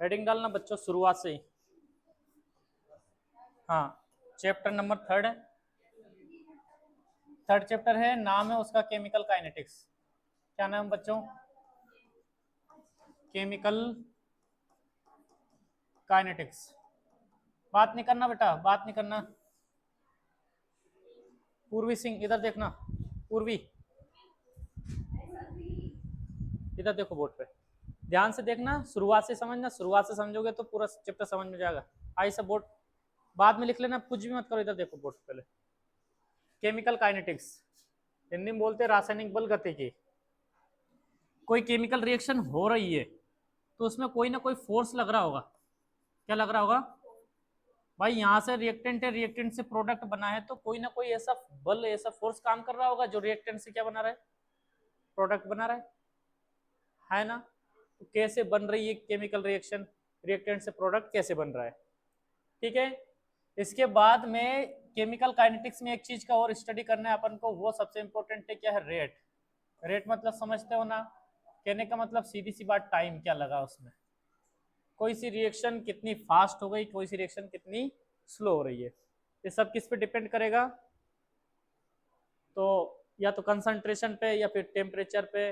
Heading डालना बच्चों शुरुआत से ही। हाँ, चैप्टर नंबर थर्ड है, थर्ड चैप्टर है, नाम है उसका केमिकल काइनेटिक्स। क्या नाम बच्चों? Chemical kinetics. बात नहीं करना बेटा, बात नहीं करना। पूर्वी सिंह इधर देखना, पूर्वी इधर देखो बोर्ड पे, ध्यान से देखना, शुरुआत से समझना, शुरुआत से समझोगे तो पूरा चैप्टर समझ में जाएगा। आई सब बोर्ड बाद में लिख लेना, कुछ भी मत करो, इधर देखो बोर्ड पहले। केमिकल काइनेटिक्स, हिंदी में बोलते हैं रासायनिक बल गतिकी। कोई केमिकल रिएक्शन हो रही है तो उसमें कोई ना कोई फोर्स लग रहा होगा। क्या लग रहा होगा भाई? यहाँ से रिएक्टेंट है, रिएक्टेंट से प्रोडक्ट बना है, तो कोई ना कोई ऐसा बल, ऐसा फोर्स काम कर रहा होगा जो रिएक्टेंट से क्या बना रहा है? प्रोडक्ट बना रहा है ना? तो कैसे बन रही है केमिकल रिएक्शन? रिएक्टेंट से प्रोडक्ट कैसे बन रहा है? ठीक है। इसके बाद में केमिकल काइनेटिक्स में एक चीज का और स्टडी करना है अपन को, वो सबसे इंपॉर्टेंट है, क्या है? रेट। रेट मतलब समझते हो ना? कहने का मतलब सीधी सी बात, टाइम क्या लगा उसमें। कोई सी रिएक्शन कितनी फास्ट हो गई, कोई सी रिएक्शन कितनी स्लो हो रही है, ये सब किस पे डिपेंड करेगा? तो या तो कंसंट्रेशन पे, या फिर टेम्परेचर पे,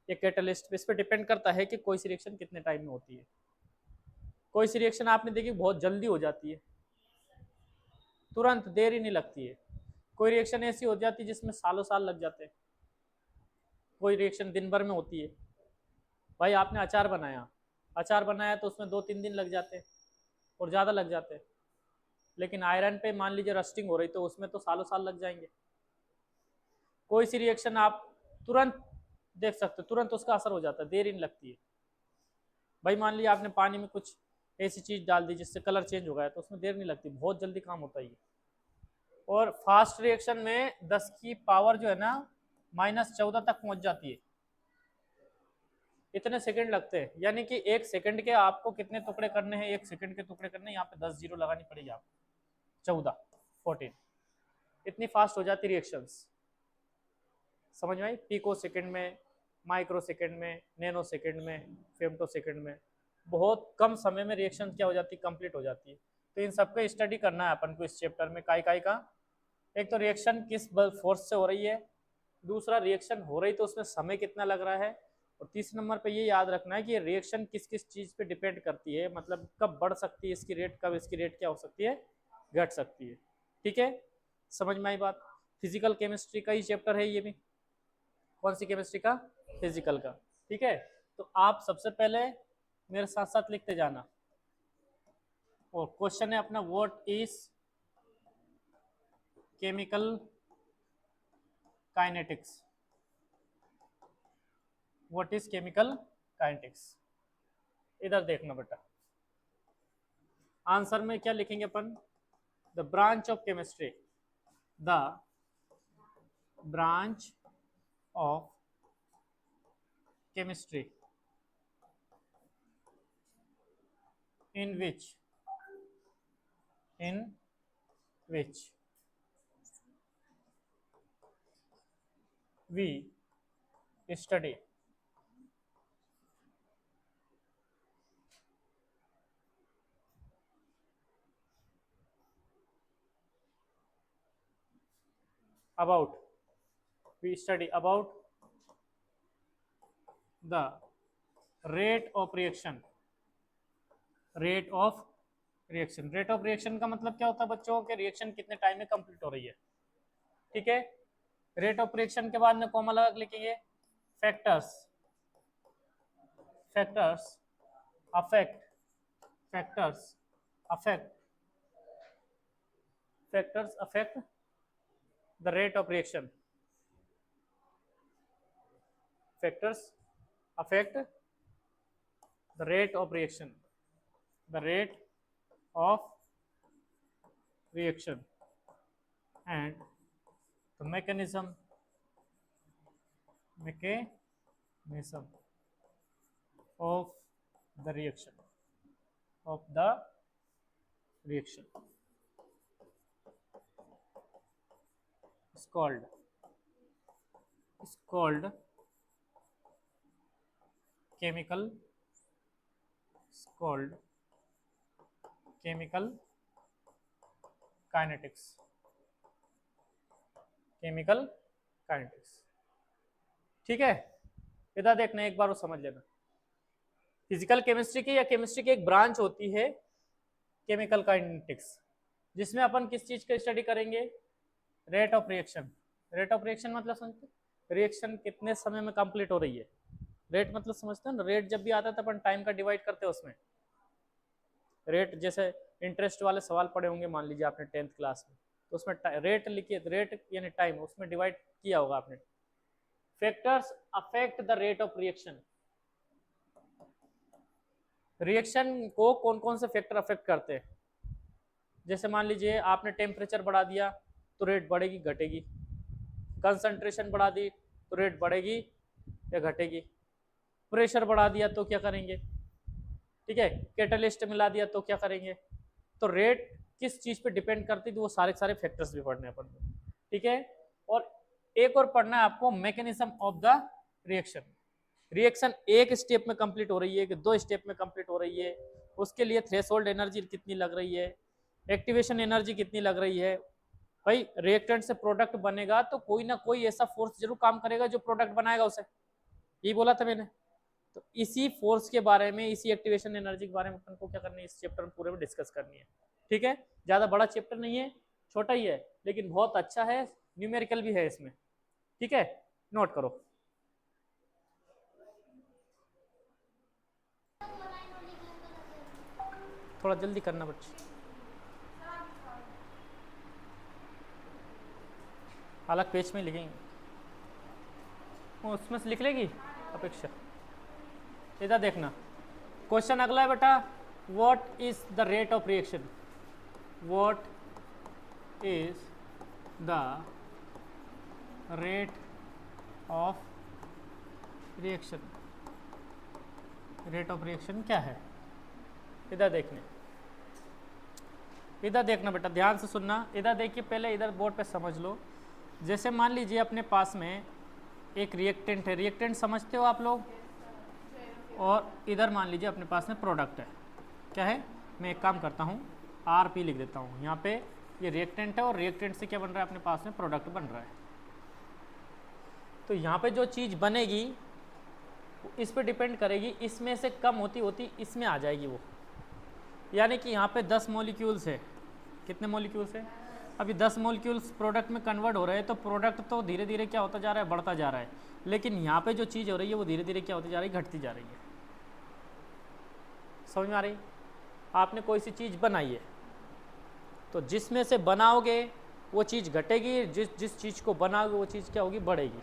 या कैटलिस्ट पे। इस पे डिपेंड करता है कि कोई सी रिएक्शन कितने टाइम में होती है। कोई सी रिएक्शन आपने देखी बहुत जल्दी हो जाती है, तुरंत, देर ही नहीं लगती है। कोई रिएक्शन ऐसी हो जाती है जिसमें सालों साल लग जाते हैं। कोई रिएक्शन दिन भर में होती है। भाई आपने अचार बनाया, अचार बनाया तो उसमें 2-3 दिन लग जाते हैं और ज़्यादा लग जाते हैं। लेकिन आयरन पे मान लीजिए रस्टिंग हो रही, तो उसमें तो सालों साल लग जाएंगे। कोई सी रिएक्शन आप तुरंत देख सकते हो, तुरंत उसका असर हो जाता है, देर ही नहीं लगती है। भाई मान लीजिए आपने पानी में कुछ ऐसी चीज़ डाल दी जिससे कलर चेंज हो गया, तो उसमें देर नहीं लगती, बहुत जल्दी काम होता है ये। और फास्ट रिएक्शन में 10 की पावर जो है ना -14 तक पहुंच जाती है। इतने सेकंड लगते हैं, यानी कि एक सेकंड के आपको कितने टुकड़े करने हैं? एक सेकंड के टुकड़े करने, यहाँ पे 10 जीरो लगानी पड़ेगी आपको। 14, 14, इतनी फास्ट हो जाती रिएक्शंस। समझ में आई? पिको सेकंड में, माइक्रो सेकंड में, नैनो सेकंड में, फेम्टो सेकंड में, बहुत कम समय में रिएक्शन क्या हो जाती है? कंप्लीट हो जाती है। तो इन सबका स्टडी करना है अपन को इस चैप्टर में, काय काय का। एक तो रिएक्शन किस फोर्स से हो रही है, दूसरा रिएक्शन हो रही तो उसमें समय कितना लग रहा है, और तीसरे नंबर पे ये याद रखना है कि रिएक्शन किस किस चीज़ पे डिपेंड करती है, मतलब कब बढ़ सकती है इसकी रेट, कब इसकी रेट क्या हो सकती है? घट सकती है। ठीक है, समझ में आई बात? फिजिकल केमिस्ट्री का ही चैप्टर है ये भी। कौन सी केमिस्ट्री का? फिजिकल का। ठीक है, तो आप सबसे पहले मेरे साथ साथ लिखते जाना। और क्वेश्चन है अपना, what is chemical kinetics? What is chemical kinetics? इधर देखना बेटा, आंसर में क्या लिखेंगे अपन? The branch of chemistry, the branch of chemistry in which we study about the rate of reaction, rate of reaction. Rate of reaction का मतलब क्या होता है बच्चों? के रिएक्शन कितने टाइम में कंप्लीट हो रही है। ठीक है, रेट ऑफ रिएक्शन के बाद में कॉमा लगा लिखेंगे factors, factors affect, factors affect, factors affect the rate of reaction, factors affect the rate of reaction, the rate of reaction and the mechanism of the reaction, of the reaction is called chemical called chemical kinetics. Chemical kinetics, ठीक है। इधर देखना एक बार वो समझ लेना। Physical chemistry की या केमिस्ट्री की एक ब्रांच होती है केमिकल काइनेटिक्स, जिसमें अपन किस चीज का स्टडी करेंगे, rate of reaction. Rate of reaction मतलब समझते, रिएक्शन कितने समय में कंप्लीट हो रही है। रेट मतलब समझते हैं ना, रेट जब भी आता है तो अपन टाइम का डिवाइड करते हैं उसमें। रेट जैसे इंटरेस्ट वाले सवाल पढ़े होंगे, मान लीजिए आपने 10th क्लास में, तो उसमें रेट लिखिए, रेट यानी टाइम, उसमें डिवाइड किया होगा आपने। Factors affect the rate of reaction. Reaction को कौन कौन से फैक्टर अफेक्ट करते हैं। जैसे मान लीजिए आपने टेम्परेचर बढ़ा दिया तो रेट बढ़ेगी घटेगी, कंसंट्रेशन बढ़ा दी तो रेट बढ़ेगी या घटेगी, प्रेशर बढ़ा दिया तो क्या करेंगे, ठीक है, कैटलिस्ट मिला दिया तो क्या करेंगे। तो रेट किस चीज पे डिपेंड करती, तो वो सारे सारे फैक्टर्स भी पढ़ने अपन को, ठीक है। और एक और पढ़ना है आपको, mechanism of the reaction. Reaction एक स्टेप में कंप्लीट हो रही है कि 2 स्टेप में कंप्लीट हो रही है, उसके लिए थ्रेशोल्ड एनर्जी कितनी लग रही है, एक्टिवेशन एनर्जी कितनी लग रही है। भाई रिएक्टेंट से प्रोडक्ट बनेगा तो कोई ना कोई ऐसा फोर्स जरूर काम करेगा जो प्रोडक्ट बनाएगा उसे, यही बोला था मैंने। तो इसी फोर्स के बारे में, इसी एक्टिवेशन एनर्जी के बारे में अपन को क्या करनी है, इस चैप्टर में पूरे में डिस्कस करनी है, ठीक है। ज्यादा बड़ा चैप्टर नहीं है, छोटा ही है, लेकिन बहुत अच्छा है, न्यूमेरिकल भी है इसमें, ठीक है। नोट करो। थोड़ा जल्दी करना बच्चे, अलग पेज में लिखेंगे, उसमें से लिख लेगी अपेक्षा। इधर देखना, क्वेश्चन अगला है बेटा, what is the rate of reaction. What is the rate of reaction. Rate of reaction क्या है, इधर देखना बेटा, ध्यान से सुनना। इधर देखिए, पहले इधर बोर्ड पे समझ लो। जैसे मान लीजिए अपने पास में एक रिएक्टेंट है, रिएक्टेंट समझते हो आप लोग, और इधर मान लीजिए अपने पास में प्रोडक्ट है। क्या है, मैं एक काम करता हूँ, RP लिख देता हूँ यहाँ पे, ये रिएक्टेंट है और रिएक्टेंट से क्या बन रहा है, अपने पास में प्रोडक्ट बन रहा है। तो यहाँ पे जो चीज़ बनेगी इस पे डिपेंड करेगी, इसमें से कम होती होती इसमें आ जाएगी वो। यानी कि यहाँ पे 10 मॉलिक्यूल्स है, कितने मॉलिक्यूल्स है, अभी 10 मॉलिक्यूल्स प्रोडक्ट में कन्वर्ट हो रहे हैं, तो प्रोडक्ट तो धीरे धीरे क्या होता जा रहा है, बढ़ता जा रहा है। लेकिन यहाँ पे जो चीज़ हो रही है वो धीरे धीरे क्या होती जा रही है, घटती जा रही है। समझ में आ रही, आपने कोई सी चीज़ बनाई है, तो जिसमें से बनाओगे वो चीज़ घटेगी, जिस चीज़ को बनाओगे वो चीज़ क्या होगी, बढ़ेगी,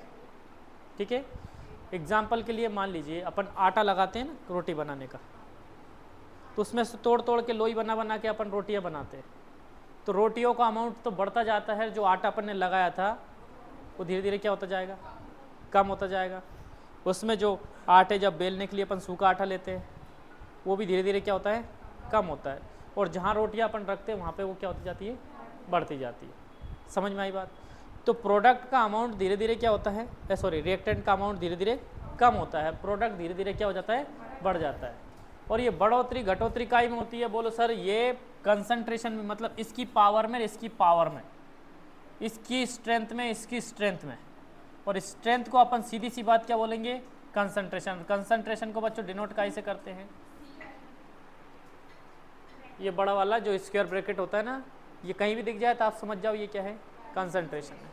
ठीक है। एग्जाम्पल के लिए मान लीजिए अपन आटा लगाते हैं ना रोटी बनाने का, तो उसमें से तोड़ तोड़ के लोई बना बना के अपन रोटियां बनाते हैं, तो रोटियों का अमाउंट तो बढ़ता जाता है, जो आटा अपन ने लगाया था वो धीरे धीरे क्या होता जाएगा, कम होता जाएगा। उसमें जो आटे जब बेलने के लिए अपन सूखा आटा लेते हैं वो भी धीरे धीरे क्या होता है, कम होता है। और जहाँ रोटियां अपन रखते हैं वहाँ पे वो क्या होती जाती है, बढ़ती जाती है। समझ में आई बात। तो प्रोडक्ट का अमाउंट धीरे धीरे क्या होता है, सॉरी रिएक्टेंट का अमाउंट धीरे धीरे कम होता है, प्रोडक्ट धीरे धीरे क्या हो जाता है, बढ़ जाता है। और ये बढ़ोतरी घटोतरी काय में होती है, बोलो सर ये कंसंट्रेशन में, मतलब इसकी पावर में, इसकी पावर में, इसकी स्ट्रेंथ में, इसकी स्ट्रेंथ में। और स्ट्रेंथ को अपन सीधी सी बात क्या बोलेंगे, कंसंट्रेशन। कंसंट्रेशन को बच्चों डिनोट काय से करते हैं, ये बड़ा वाला जो स्क्वायर ब्रैकेट होता है ना, ये कहीं भी दिख जाए तो आप समझ जाओ ये क्या है, कंसंट्रेशन है।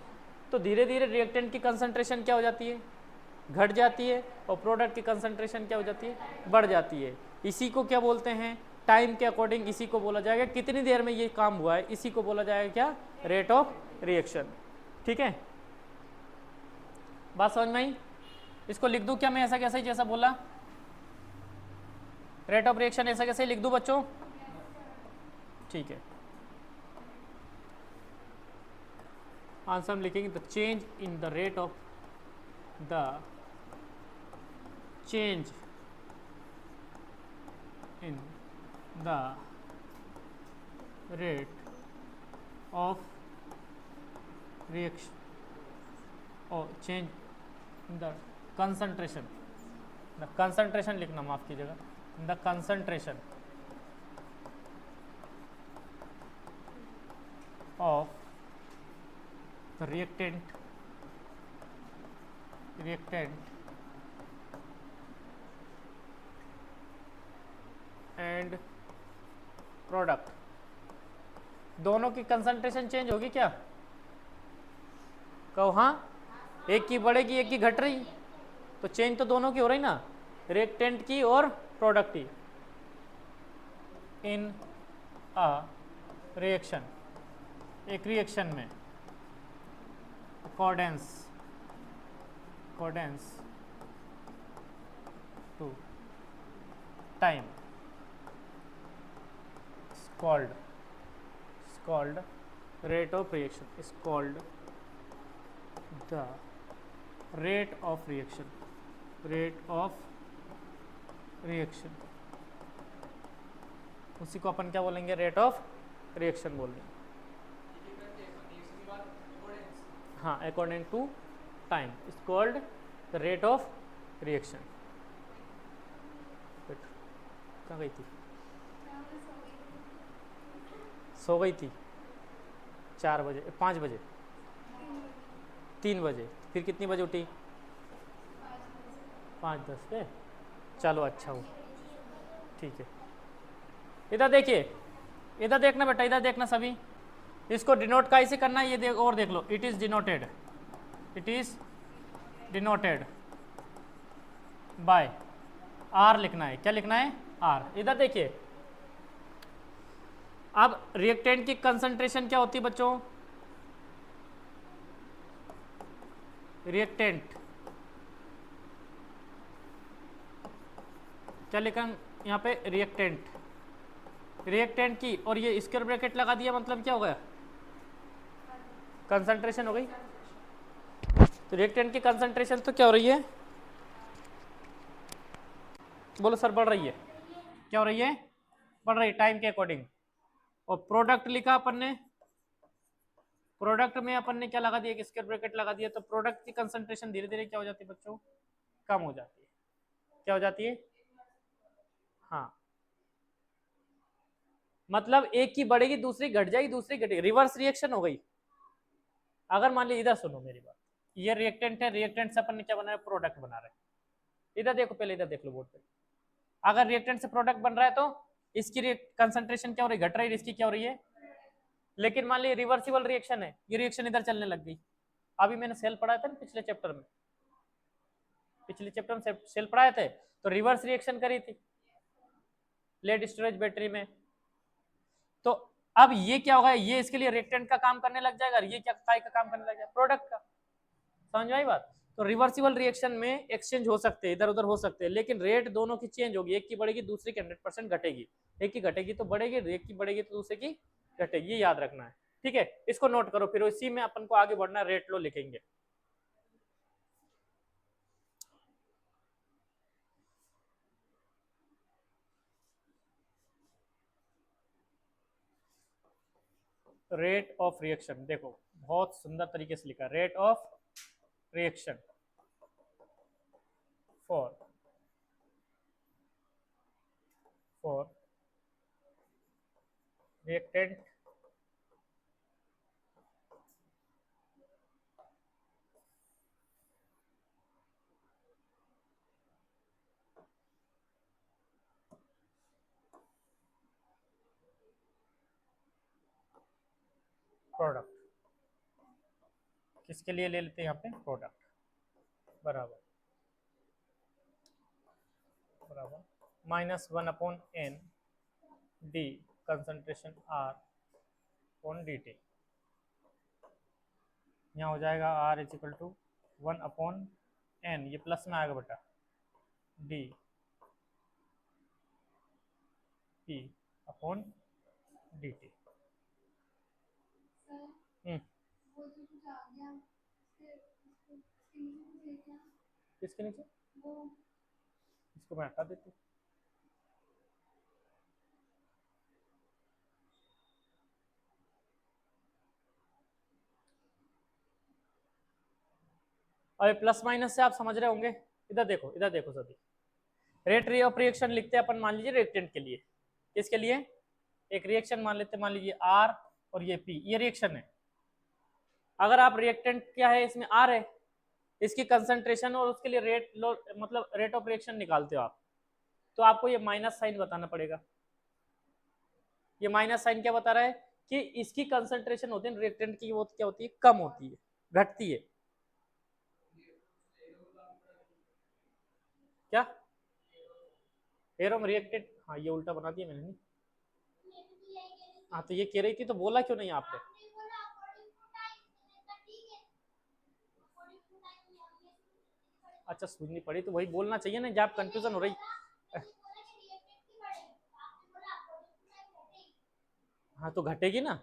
तो धीरे धीरे रिएक्टेंट की कंसंट्रेशन क्या हो जाती है, घट जाती है, और प्रोडक्ट की कंसंट्रेशन क्या हो जाती है, बढ़ जाती है। इसी को क्या बोलते हैं, टाइम के अकॉर्डिंग इसी को बोला जाएगा, कितनी देर में ये काम हुआ है, इसी को बोला जाएगा क्या, रेट ऑफ रिएक्शन, ठीक है। बात समझ में आई। इसको लिख दूं क्या मैं, ऐसा कैसे ही जैसा बोला, रेट ऑफ रिएक्शन ऐसा कैसे लिख दूं बच्चों, ठीक है। आंसर हम लिखेंगे the change in the rate of the change in the rate of reaction और change in the concentration, the concentration लिखना, माफ कीजिएगा, the concentration of reactant and product, दोनों की कंसंट्रेशन चेंज होगी क्या? कहो हाँ, एक की बढ़ेगी एक की घट रही, तो चेंज तो दोनों की हो रही ना, रिएक्टेंट की और प्रोडक्ट की। इन अ रिएक्शन, एक रिएक्शन में, accordance to time is called rate of reaction, is called the rate of reaction, उसी को अपन क्या बोलेंगे? रेट ऑफ रिएक्शन बोलेंगे। हाँ, according to time is called the rate of reaction. कहाँ गई थी? सो गई थी 4 बजे, 5 बजे, 3 बजे, फिर कितनी बजे उठी? 5:10 पे। चलो अच्छा हो, ठीक है। इधर देखिए, इधर देखना बेटा, इधर देखना सभी, इसको डिनोट का इसे करना है, ये और देख लो, it is denoted by R लिखना है। क्या लिखना है? आर। इधर देखिए, अब रिएक्टेंट की कंसंट्रेशन क्या होती है बच्चों? रिएक्टेंट क्या लिखा यहाँ पे? रिएक्टेंट की, और ये स्क्वायर ब्रैकेट लगा दिया, मतलब क्या हो गया? कंसंट्रेशन हो गई। तो रिएक्टेंट की कंसंट्रेशन तो क्या हो रही है? बोलो सर, बढ़ रही है। क्या हो रही है? बढ़ रही है टाइम के अकॉर्डिंग। और प्रोडक्ट लिखा अपन ने, प्रोडक्ट में अपन ने क्या लगा दिया? स्क्वायर ब्रैकेट लगा दिया। तो प्रोडक्ट की कंसंट्रेशन धीरे धीरे क्या हो जाती है बच्चों? कम हो जाती है। क्या हो जाती है? हाँ, मतलब एक की बढ़ेगी दूसरी घट जाएगी, दूसरी घटेगी, रिवर्स रिएक्शन हो गई। अगर मान लीजिए, इधर सुनो मेरी बात, ये रिएक्टेंट है, रिएक्टेंट से अपन ने क्या बना है? प्रोडक्ट बना रहे हैं। इधर देखो, पहले इधर देख लो बोर्ड पे, अगर रिएक्टेंट से प्रोडक्ट बन रहा है तो इसकी कंसंट्रेशन क्या हो रही है? घट रही है, इसकी क्या हो रही है? लेकिन मान लीजिए रिवर्सिबल रिएक्शन है, ये रिएक्शन इधर चलने लग गई। अभी मैंने सेल पढ़ाया था ना पिछले चैप्टर में, सेल पढ़ाए थे, तो रिवर्स रिएक्शन करी थी लेड स्टोरेज बैटरी में। तो अब ये क्या होगा? ये इसके लिए रिएक्टेंट का काम करने लग जाएगा, ये क्या का काम करने लग जाएगा? प्रोडक्ट का। समझ में आई बात? तो रिवर्सिबल रिएक्शन में एक्सचेंज हो सकते हैं, इधर उधर हो सकते हैं, लेकिन रेट दोनों की चेंज होगी, एक की बढ़ेगी दूसरी की 100% घटेगी, एक की घटेगी तो बढ़ेगी, एक की बढ़ेगी तो दूसरे की घटेगी, ये याद रखना है। ठीक है, इसको नोट करो, फिर इसी में अपन को आगे बढ़ना है, रेट लो लिखेंगे। रेट ऑफ रिएक्शन देखो, बहुत सुंदर तरीके से लिखा, rate of reaction for reactant product, किसके लिए ले लेते हैं यहाँ पे? प्रोडक्ट, बराबर -1/n d concentration r on dt। यहाँ हो जाएगा r = 1/n, ये प्लस में आएगा बेटा, d p अपॉन dt। किसके नीचे? इसको मैं हटा देती हूँ। और प्लस माइनस से आप समझ रहे होंगे। इधर देखो सभी, रेट ऑफ रिएक्शन लिखते हैं अपन, मान लीजिए रिएक्टेंट के लिए, किसके लिए, एक रिएक्शन मान लेते हैं, मान लीजिए आर और ये पी, ये रिएक्शन है। अगर आप रिएक्टेंट क्या है इसमें आर है, इसकी कंसंट्रेशन और उसके लिए रेट मतलब रेट ऑफ रिएक्शन निकालते हो आप, तो आपको ये माइनस साइन बताना पड़ेगा। ये माइनस साइन क्या बता रहा है कि इसकी कंसंट्रेशन होती है रिएक्टेंट की, वो क्या होती है, कम होती है, घटती है। क्या एरोम रिएक्टेड, हाँ ये उल्टा बना दिया मैंने नहीं। हाँ तो ये कह रही थी तो बोला क्यों नहीं आपने? अच्छा सुननी पड़ी तो वही बोलना चाहिए ना, जब कंफ्यूजन हो रही। हाँ तो घटेगी ना,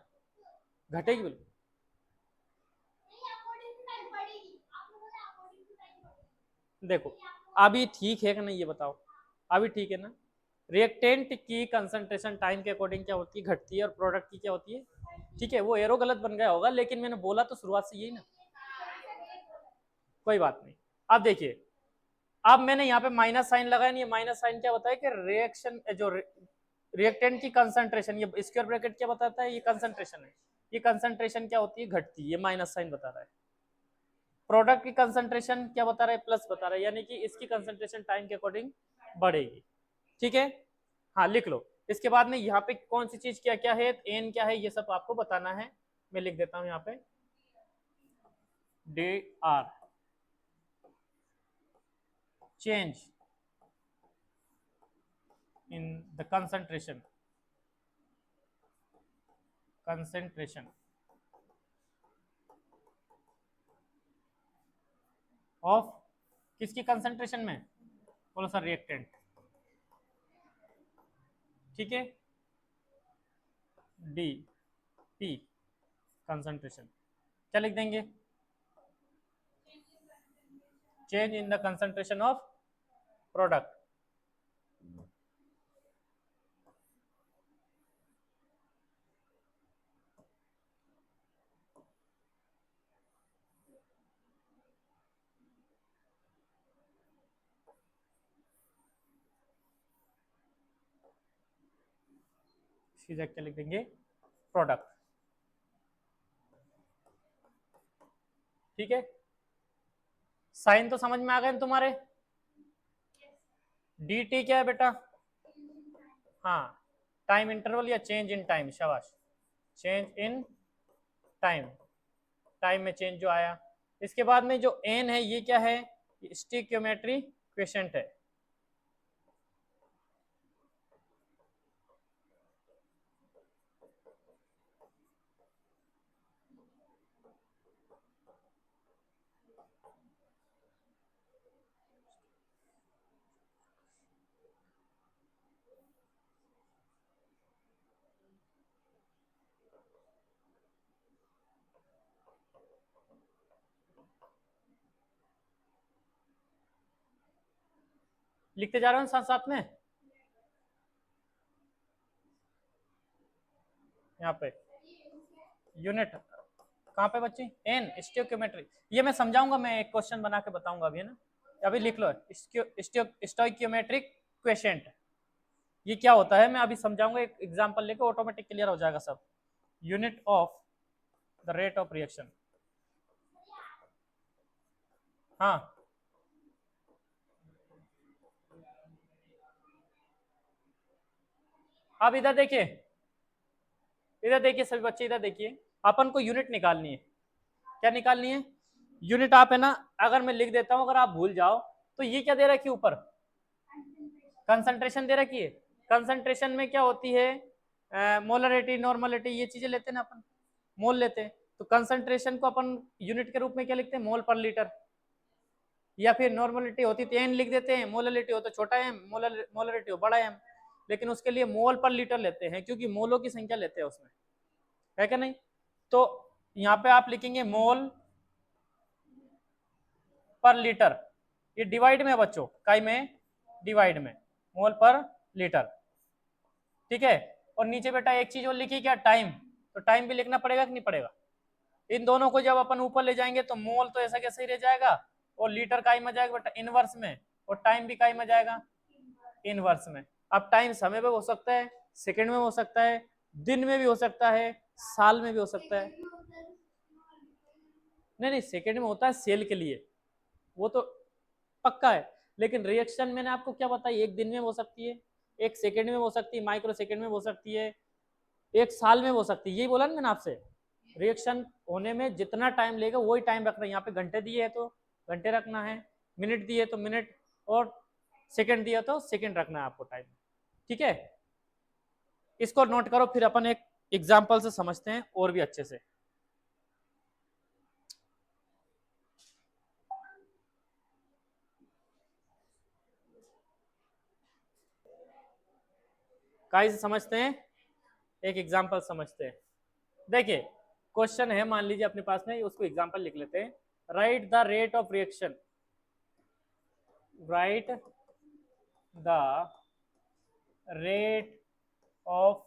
घटेगी बिल्कुल। देखो अभी ठीक है कि नहीं ये बताओ, अभी ठीक है ना। रिएक्टेंट की कंसंट्रेशन टाइम के अकॉर्डिंग क्या होती है, घटती है, और प्रोडक्ट की क्या होती है, ठीक है। वो एरो गलत बन गया होगा, लेकिन मैंने बोला तो शुरुआत से यही ना, कोई बात नहीं। अब देखिए, अब मैंने यहाँ पे माइनस साइन लगाया नहीं, माइनस साइन क्या बताया कि रिएक्शन जो रिएक्टेंट की कंसंट्रेशन, ये स्क्वायर ब्रैकेट क्या बताता है, ये कंसंट्रेशन है, ये कंसंट्रेशन क्या होती है, घटती है, ये माइनस साइन बता रहा है। प्रोडक्ट की कंसंट्रेशन क्या बता रहा है, प्लस बता रहा है, यानी कि इसकी कंसंट्रेशन टाइम के अकॉर्डिंग बढ़ेगी, ठीक है। हाँ लिख लो। इसके बाद में यहाँ पे कौन सी चीज क्या क्या है, एन क्या है, ये सब आपको बताना है। मैं लिख देता हूँ यहाँ पे D R, change in the concentration of किसकी कंसंट्रेशन में, बोलो सर रिएक्टेंट, ठीक है। डी पी कंसंट्रेशन क्या लिख देंगे, change in the concentration of product, सीधा क्या लिख देंगे, प्रोडक्ट, ठीक है। साइन तो समझ में आ गए तुम्हारे। डी टी क्या है बेटा, हाँ टाइम इंटरवल या चेंज इन टाइम, शाबाश, चेंज इन टाइम, टाइम में चेंज जो आया। इसके बाद में जो एन है ये क्या है, स्टिक्योमेट्री क्वेशेंट है, लिखते जा रहे हो साथ साथ में, यहाँ पे यूनिट कहाँ पे बच्ची, एन स्टोइकियोमेट्री, ये मैं समझाऊंगा, मैं एक क्वेश्चन बना के बताऊंगा अभी, है ना। अभी लिख लो स्टोइकियोमेट्रिक क्वेशेंट, ये क्या होता है मैं अभी समझाऊंगा, एक एग्जांपल लेके ऑटोमेटिक क्लियर हो जाएगा सब। Unit of the rate of reaction, हाँ अब इधर देखिए, इधर देखिए सभी बच्चे, इधर देखिए, अपन को यूनिट निकालनी है, क्या निकालनी है, यूनिट। आप है ना, अगर मैं लिख देता हूं, अगर आप भूल जाओ तो ये क्या दे रखी है ऊपर, कंसंट्रेशन दे रखी है। कंसंट्रेशन में क्या होती है, मोलरिटी नॉर्मलिटी, ये चीजें लेते हैं ना अपन, मोल लेते हैं, तो कंसंट्रेशन को अपन यूनिट के रूप में क्या लिखते हैं, मोल पर लीटर, या फिर नॉर्मलिटी होती तो एन लिख देते हैं, मोलरिटी हो तो छोटा एम, मोलरिटी हो बड़ा एम, लेकिन उसके लिए मोल पर लीटर लेते हैं, क्योंकि मोलों की संख्या लेते हैं उसमें, है क्या नहीं। तो यहाँ पे आप लिखेंगे मोल पर लीटर, ये डिवाइड में बच्चों, काई में डिवाइड में, मोल पर लीटर, ठीक है। और नीचे बेटा एक चीज और लिखी क्या, टाइम, तो टाइम भी लिखना पड़ेगा कि नहीं पड़ेगा। इन दोनों को जब अपन ऊपर ले जाएंगे तो मोल तो ऐसा कैसे ही रह जाएगा, और लीटर काई में जाएगा बेटा इनवर्स में, और टाइम भी काई में जाएगा, इनवर्स में। अब टाइम समय में हो सकता है, सेकंड में हो सकता है, दिन में भी हो सकता है, साल में भी हो सकता है। नहीं नहीं, सेकंड में होता है सेल के लिए, वो तो पक्का है। लेकिन रिएक्शन मैंने आपको क्या बताई, एक दिन में हो सकती है, एक सेकंड में हो सकती है, माइक्रो सेकंड में हो सकती है, एक साल में हो सकती है। यही बोला ना मैंने आपसे, रिएक्शन होने में जितना टाइम लेगा वही टाइम रखना है। यहाँ पे घंटे दिए है तो घंटे रखना है, मिनट दिए तो मिनट, और सेकंड दिया तो सेकंड रखना है आपको टाइम। ठीक है, इसको नोट करो, फिर अपन एक एग्जाम्पल से समझते हैं और भी अच्छे से। काइस समझते हैं, एक एग्जाम्पल समझते हैं। देखिए क्वेश्चन है, मान लीजिए अपने पास में, उसको एग्जाम्पल लिख लेते हैं। Right the rate of reaction, right the rate of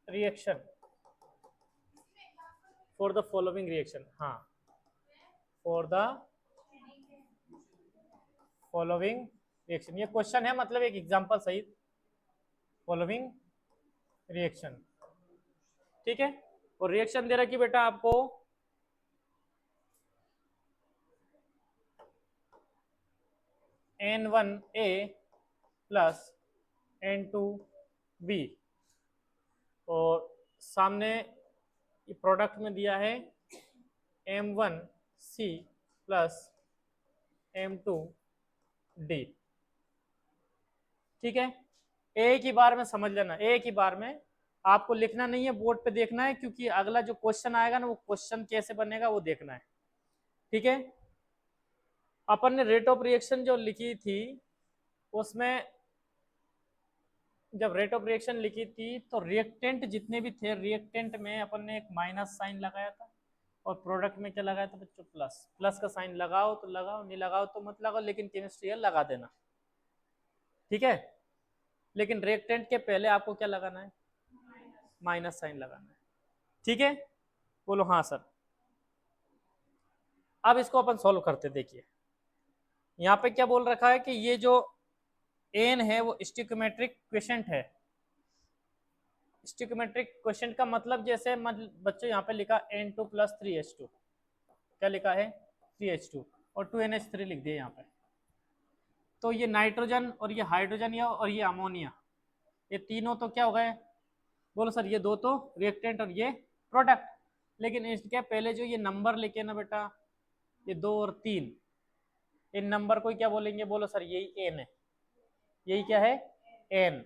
reaction for the following reaction. हाँ, फॉर द फॉलोइंग रिएक्शन, ये क्वेश्चन है, मतलब एक एग्जाम्पल सही, फॉलोइंग रिएक्शन। ठीक है, और रिएक्शन दे रखी बेटा आपको N1A प्लस N2B, और सामने प्रोडक्ट में दिया है M1C प्लस M2D। ठीक है, एक ही बार में समझ लेना, एक ही बार में, आपको लिखना नहीं है, बोर्ड पे देखना है, क्योंकि अगला जो क्वेश्चन आएगा ना, वो क्वेश्चन कैसे बनेगा वो देखना है। ठीक है, अपन ने रेट ऑफ रिएक्शन जो लिखी थी, उसमें जब रेट ऑफ रिएक्शन लिखी थी तो रिएक्टेंट जितने भी थे, रिएक्टेंट में अपन ने एक माइनस साइन लगाया था, और प्रोडक्ट में क्या लगाया था बच्चों, प्लस। प्लस का साइन लगाओ तो लगाओ, नहीं लगाओ तो मत लगाओ, लेकिन केमिस्ट्री है लगा देना। ठीक है, लेकिन रिएक्टेंट के पहले आपको क्या लगाना है, माइनस साइन लगाना है। ठीक है, बोलो हाँ सर। अब इसको अपन सॉल्व करते, देखिए यहाँ पे क्या बोल रखा है कि ये जो एन है वो स्टिक्योमेट्रिक क्वेशेंट है। स्टिक्योमेट्रिक क्वेशेंट का मतलब, जैसे बच्चों यहाँ पे लिखा N2 प्लस 3H2, क्या लिखा है 3H2, और 2NH3 लिख दिया यहाँ पे। तो ये नाइट्रोजन और ये हाइड्रोजन या और ये अमोनिया, ये तीनों तो क्या हो गए, बोलो सर, ये दो तो रिएक्टेंट और ये प्रोडक्ट। लेकिन इसके पहले जो ये नंबर लिखे ना बेटा, ये 2 और 3, इन नंबर को क्या बोलेंगे, बोलो सर, यही एन है, यही क्या है एन।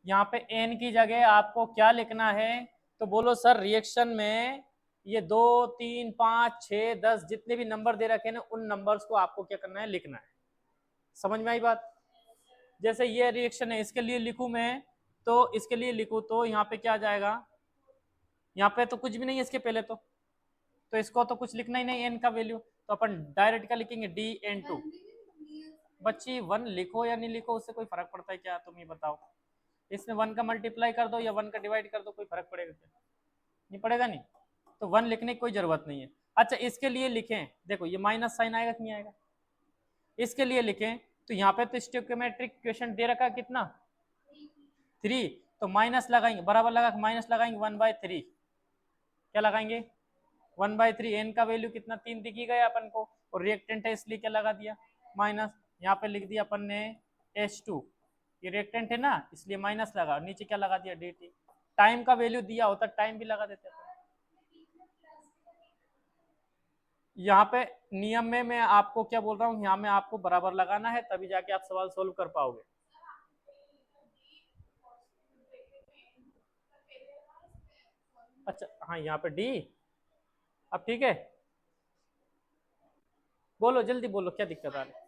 यहाँ पे एन की जगह आपको क्या लिखना है, तो बोलो सर रिएक्शन में ये 2 3 5 6 10 जितने भी नंबर दे रखे हैं ना, उन नंबर्स को आपको क्या करना है, लिखना है। समझ में आई बात। जैसे ये रिएक्शन है, इसके लिए लिखूं मैं, तो इसके लिए लिखूं तो यहाँ पे क्या आ जाएगा, यहाँ पे तो कुछ भी नहीं है इसके पहले, तो इसको तो कुछ लिखना ही नहीं, एन का वैल्यू, तो अपन डायरेक्ट क्या लिखेंगे, DN2। बच्ची 1 लिखो या नहीं लिखो, उससे कोई फर्क पड़ता है क्या, तुम ही बताओ। इसमें 1 का मल्टीप्लाई कर दो या 1 का डिवाइड कर दो, कोई फर्क पड़ेगा क्या, नहीं पड़ेगा, नहीं। तो 1 लिखने की कोई जरूरत नहीं है। अच्छा, इसके लिए लिखें, देखो ये माइनस साइन आएगा कि नहीं आएगा, इसके लिए लिखें तो यहाँ पे तो स्टोइकियोमेट्रिक क्वेश्चन दे रखा कितना 3, तो माइनस लगाएंगे, बराबर लगा माइनस लगाएंगे 1/3, क्या लगाएंगे 1/3, एन का वैल्यू कितना 3 दिखी गया अपन को, और रिएक्टेंट है इसलिए क्या लगा दिया माइनस। यहाँ पे लिख दिया अपन ने H2, ये रिएक्टेंट है ना इसलिए माइनस लगा, नीचे क्या लगा दिया DT। टाइम का वैल्यू दिया होता टाइम भी लगा देते थे। यहाँ पे नियम में मैं आपको क्या बोल रहा हूँ, यहाँ में आपको बराबर लगाना है, तभी जाके आप सवाल सोल्व कर पाओगे। अच्छा हाँ, यहाँ पे डी, अब ठीक है, बोलो जल्दी बोलो, क्या दिक्कत आ रही है।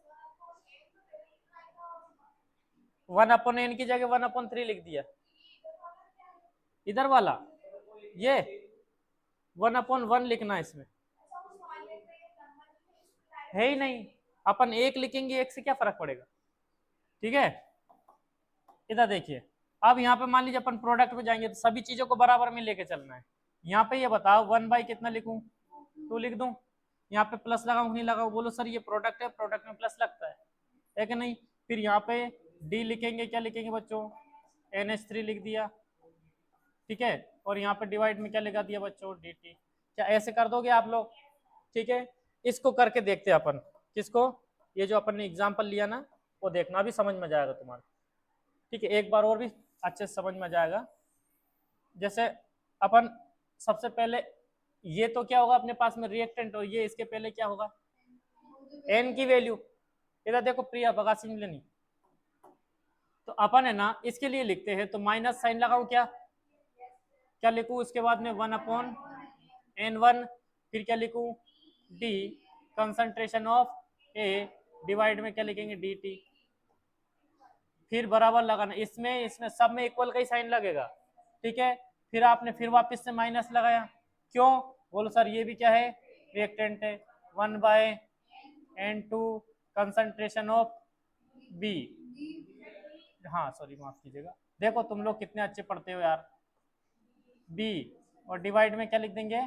1/n की जगह 1/3 लिख दिया, इधर वाला ये 1/1 लिखना है, इसमें है ही नहीं, अपन 1 लिखेंगे, 1 से क्या फर्क पड़ेगा। ठीक है, इधर देखिए, अब यहाँ पे मान लीजिए अपन प्रोडक्ट में जाएंगे तो सभी चीजों को बराबर में लेके चलना है। यहाँ पे ये बताओ 1 बाई कितना लिखूं, 2 लिख दूं, यहाँ पे प्लस लगाऊं नहीं लगाऊं? बोलो सर ये प्रोडक्ट है, प्रोडक्ट में प्लस लगता है कि नहीं? फिर यहाँ पे डी लिखेंगे, क्या लिखेंगे बच्चों? NH3 लिख दिया, ठीक है। और यहाँ पे डिवाइड में क्या लगा दिया बच्चों? dt। क्या ऐसे कर दोगे आप लोग? ठीक है, इसको करके देखते हैं अपन। किसको? ये जो अपन ने एग्जाम्पल लिया ना, वो देखना, अभी समझ में जाएगा तुम्हारा। ठीक है, एक बार और भी अच्छे से समझ में जाएगा। जैसे अपन सबसे पहले, ये तो क्या होगा अपने पास में रिएक्टेंट, और ये इसके पहले क्या होगा? एन की वैल्यू। इधर देखो प्रिया भगा सिंह लेनी, तो अपन है ना इसके लिए लिखते हैं, तो माइनस साइन लगाऊं क्या? क्या लिखूं उसके बाद में? 1/n1। फिर क्या लिखूं? d concentration of A, divide में क्या लिखेंगे? dt। फिर बराबर लगाना, इसमें इसमें सब में इक्वल का ही साइन लगेगा, ठीक है। फिर आपने फिर वापस से माइनस लगाया, क्यों? बोलो सर ये भी क्या है? रिएक्टेंट है। 1/n2 concentration of B. हाँ सॉरी, माफ कीजिएगा, देखो तुम लोग कितने अच्छे पढ़ते हो यार। बी, और डिवाइड में क्या लिख देंगे?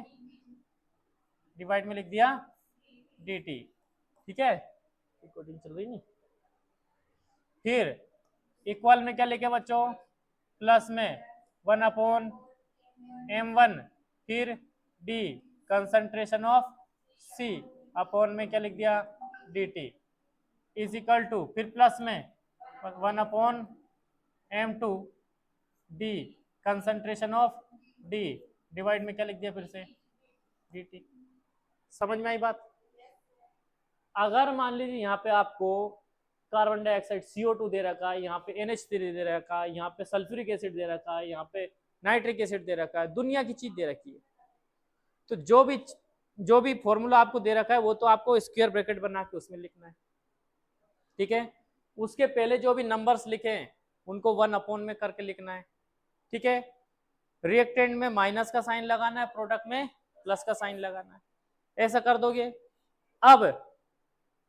डिवाइड में लिख दिया dt, ठीक है। रिकॉर्डिंग चल रही नहीं। फिर इक्वल में क्या लिखे बच्चों? प्लस में 1/m1। फिर d concentration of c, upon में क्या लिख दिया? dt इज इक्वल टू, फिर प्लस में 1/m2 d concentration of d, divide में क्या लिख दिया फिर से? dt। समझ में आई बात? अगर मान लीजिए यहाँ पे आपको कार्बन डाइऑक्साइड CO2 दे रखा है, यहाँ पे NH3 दे रखा है, यहाँ पे सल्फ्यूरिक एसिड दे रखा है, यहाँ पे नाइट्रिक एसिड दे रखा है, दुनिया की चीज दे रखी है, तो जो भी फॉर्मूला आपको दे रखा है वो तो आपको स्क्वायर ब्रैकेट बना के उसमें लिखना है, ठीक है। उसके पहले जो भी नंबर्स लिखे हैं उनको 1/, में करके लिखना है, ठीक है। रिएक्टेंट में माइनस का साइन लगाना है, प्रोडक्ट में प्लस का साइन लगाना है, ऐसा कर दोगे। अब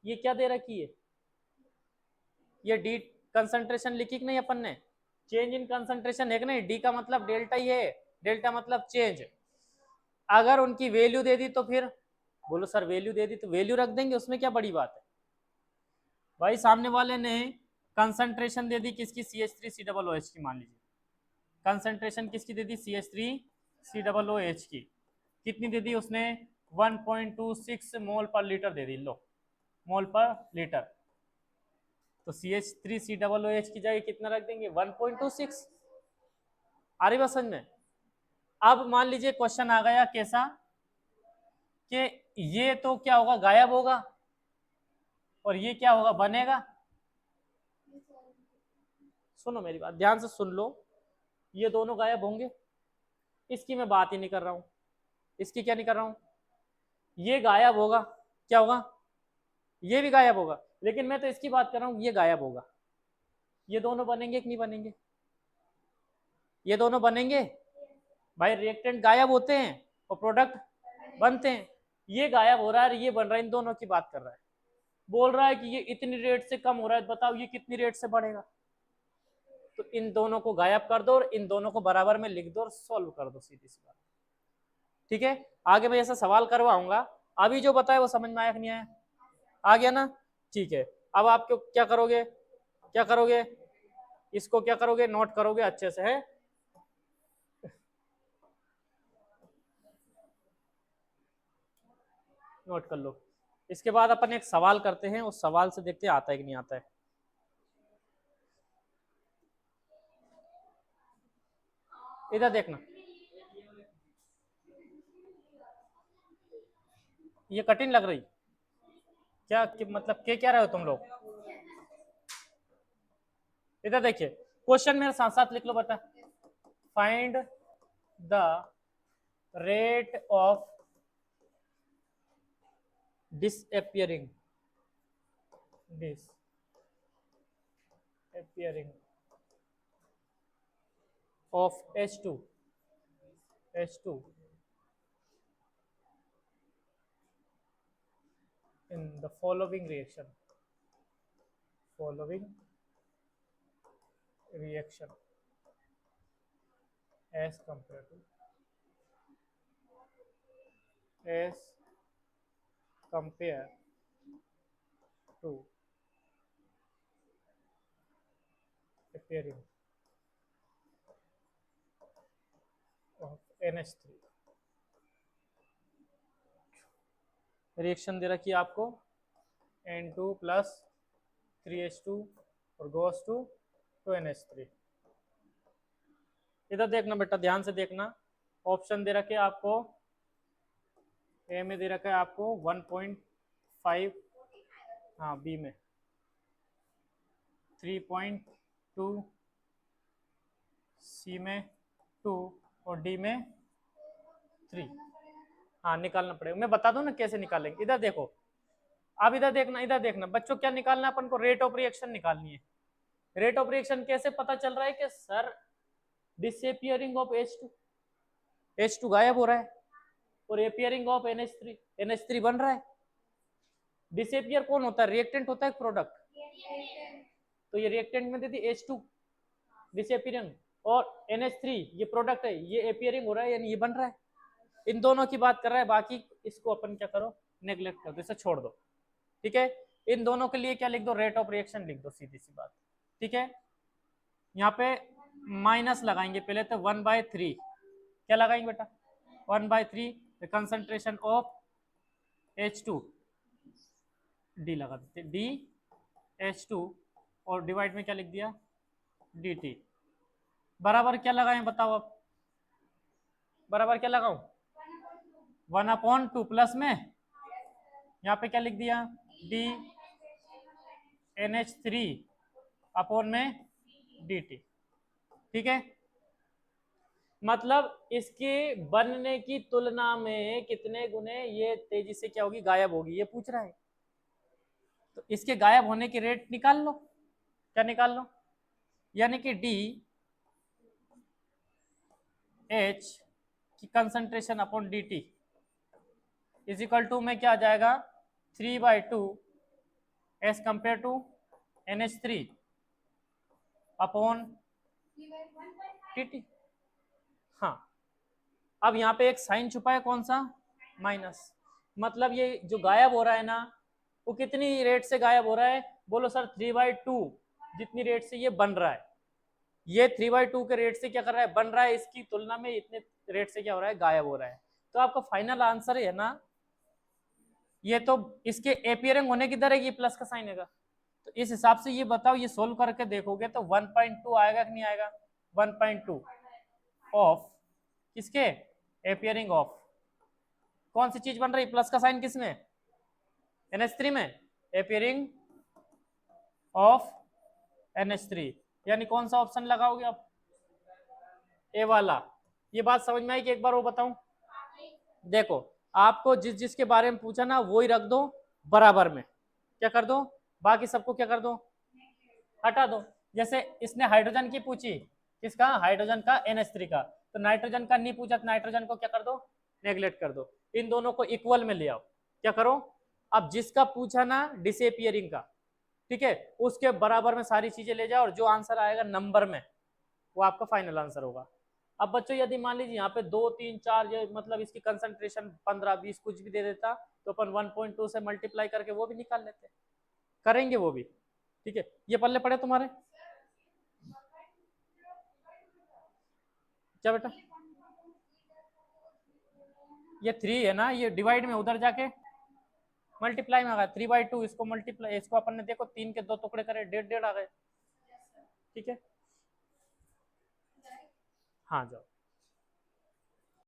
ये क्या दे रखी है? ये डी कंसंट्रेशन लिखी कि नहीं अपन ने? चेंज इन कंसंट्रेशन है कि नहीं? डी का मतलब डेल्टा ही है, डेल्टा मतलब चेंज। अगर उनकी वैल्यू दे दी तो फिर बोलो सर वैल्यू दे दी तो वैल्यू रख देंगे, उसमें क्या बड़ी बात है भाई। सामने वाले ने कंसंट्रेशन दे दी किसकी? CH3COOH की, मान लीजिए कंसंट्रेशन किसकी दे दी? CH3COOH की। कितनी दे दी उसने? 1.26 मोल पर लीटर दे दी, लो मोल पर लीटर। तो CH3COOH की जगह कितना रख देंगे? 1.26। आ रही बात समझ में? अब मान लीजिए क्वेश्चन आ गया कैसा कि ये तो क्या होगा? गायब होगा, और ये क्या होगा? बनेगा। सुनो मेरी बात ध्यान से सुन लो, ये दोनों गायब होंगे, इसकी मैं बात ही नहीं कर रहा हूं, इसकी क्या नहीं कर रहा हूं, ये गायब होगा, क्या होगा? ये भी गायब होगा, लेकिन मैं तो इसकी बात कर रहा हूं, ये गायब होगा। ये दोनों बनेंगे कि नहीं बनेंगे? ये दोनों बनेंगे भाई। रिएक्टेंट गायब होते हैं और प्रोडक्ट बनते हैं, ये गायब हो रहा है, ये बन रहा है, इन दोनों की बात कर रहा है। बोल रहा है कि ये इतनी रेट से कम हो रहा है, बताओ ये कितनी रेट से बढ़ेगा? तो इन दोनों को गायब कर दो और इन दोनों को बराबर में लिख दो और सॉल्व कर दो, सीधी सी बात, ठीक है। आगे मैं ऐसा सवाल करवाऊंगा, अभी जो बताया वो समझ में आया कि नहीं आया? आ गया ना? ठीक है। अब आप क्या करोगे? क्या करोगे? इसको क्या करोगे? नोट करोगे अच्छे से, है? नोट कर लो। इसके बाद अपन एक सवाल करते हैं, उस सवाल से देखते हैं आता है कि नहीं आता है। इधर देखना, ये कठिन लग रही क्या मतलब क्या रहे हो तुम लोग? इधर देखिए, क्वेश्चन मेरे साथ साथ लिख लो बता। Find the rate of disappearing of H2 in the following reaction as compared to compare to appearing of NH3। Reaction दे रखी है आपको N2 प्लस 3H2 और गोस टू NH3। इधर देखना बेटा, ध्यान से देखना, ऑप्शन दे रखे आपको, ए में दे रखा है आपको 1.5, हाँ बी में 3.2, सी में 2 और डी में 3। हाँ निकालना पड़ेगा, मैं बता दूं ना कैसे निकालेंगे। इधर देखो, अब इधर देखना बच्चों, क्या निकालना है अपन को, रेट ऑफ रिएक्शन निकालनी है। रेट ऑफ रिएक्शन कैसे पता चल रहा है कि सर डिसअपियरिंग ऑफ H2 गायब हो रहा है और अपियरिंग ऑफ NH3 बन रहा है। डिसअपियर कौन होता है, रिएक्टेंट होता है प्रोडक्ट, तो ये रिएक्टेंट में दे दी H2 डिसअपियरिंग और NH3 ये प्रोडक्ट है, ये अपियरिंग हो रहा है यानी ये बन रहा है। इन दोनों की बात कर रहा है, बाकी इसको अपन क्या करो, नेग्लेक्ट कर दो, इसे छोड़ दो। ठीक है, इन दोनों के लिए क्या लिख दो, रेट ऑफ रिएक्शन लिख दो, सीधी सी बात। ठीक है, यहाँ पे माइनस लगाएंगे पहले तो 1/3, क्या लगाएंगे बेटा 1/3 कंसंट्रेशन ऑफ H2, डी लगा देते, DH2 और डिवाइड में क्या लिख दिया DT, बराबर क्या लगाएं बताओ, अब बराबर क्या लगाऊं 1/2 प्लस में यहाँ पे क्या लिख दिया DNH3 अपॉन में DT। ठीक है, मतलब इसके बनने की तुलना में कितने गुने ये तेजी से क्या होगी, गायब होगी, ये पूछ रहा है। तो इसके गायब होने की रेट निकाल लो, क्या निकाल लो, यानी कि DH की concentration upon DT is equal to में क्या आ जाएगा 3/2 as compare to NH3 upon TT। हाँ, अब यहाँ पे एक साइन छुपा है, कौन सा, माइनस, मतलब ये जो गायब हो रहा है ना, वो कितनी रेट से गायब हो रहा है, बोलो सर 3/2 जितनी रेट से ये बन रहा है, ये 3/2 के रेट से क्या कर रहा है, बन रहा है, इसकी तुलना में इतने रेट से क्या हो रहा है, गायब हो रहा है। तो आपका फाइनल आंसर है ना, ये तो इसके एपियरिंग होने की दर है, ये प्लस का साइन है। तो इस हिसाब से ये बताओ, ये सोल्व करके देखोगे तो 1.2 आएगा कि नहीं आएगा, 1.2 ऑफ किसके, एपियरिंग ऑफ, कौन सी चीज बन रही, प्लस का साइन किसमें, NH3 में, एपियरिंग ऑफ NH3, यानी कौन सा ऑप्शन लगाओगे आप, ए वाला। ये बात समझ में आई कि एक बार वो बताऊं, देखो आपको जिस जिसके बारे में पूछा ना वो ही रख दो बराबर में, क्या कर दो, बाकी सबको क्या कर दो, हटा दो। जैसे इसने हाइड्रोजन की पूछी, किसका, हाइड्रोजन का, NH3 का, तो नाइट्रोजन का नहीं पूछा, तो नाइट्रोजन को क्या कर दो, नेग्लेक्ट कर दो। इन दोनों को इक्वल में ले आओ, क्या करो, अब जिसका पूछा ना डिसअपियरिंग का, ठीक है, उसके बराबर में सारी चीजें ले जाओ और जो आंसर आएगा नंबर में वो आपका फाइनल आंसर होगा। अब बच्चों यदि मान लीजिए यहाँ पे 2 3 4 ये मतलब इसकी कंसंट्रेशन 15 20 कुछ भी दे देता तो अपन 1.2 से मल्टीप्लाई करके वो भी निकाल लेते, करेंगे वो भी। ठीक है, ये पल्ले पड़े तुम्हारे, क्या बेटा, ये 3 है ना, ये डिवाइड में उधर जाके मल्टीप्लाई में आ गया 3/2, इसको मल्टीप्लाई, इसको अपन ने देखो 3 के 2 टुकड़े करे, 1.5 आ गए। ठीक है, हाँ जाओ।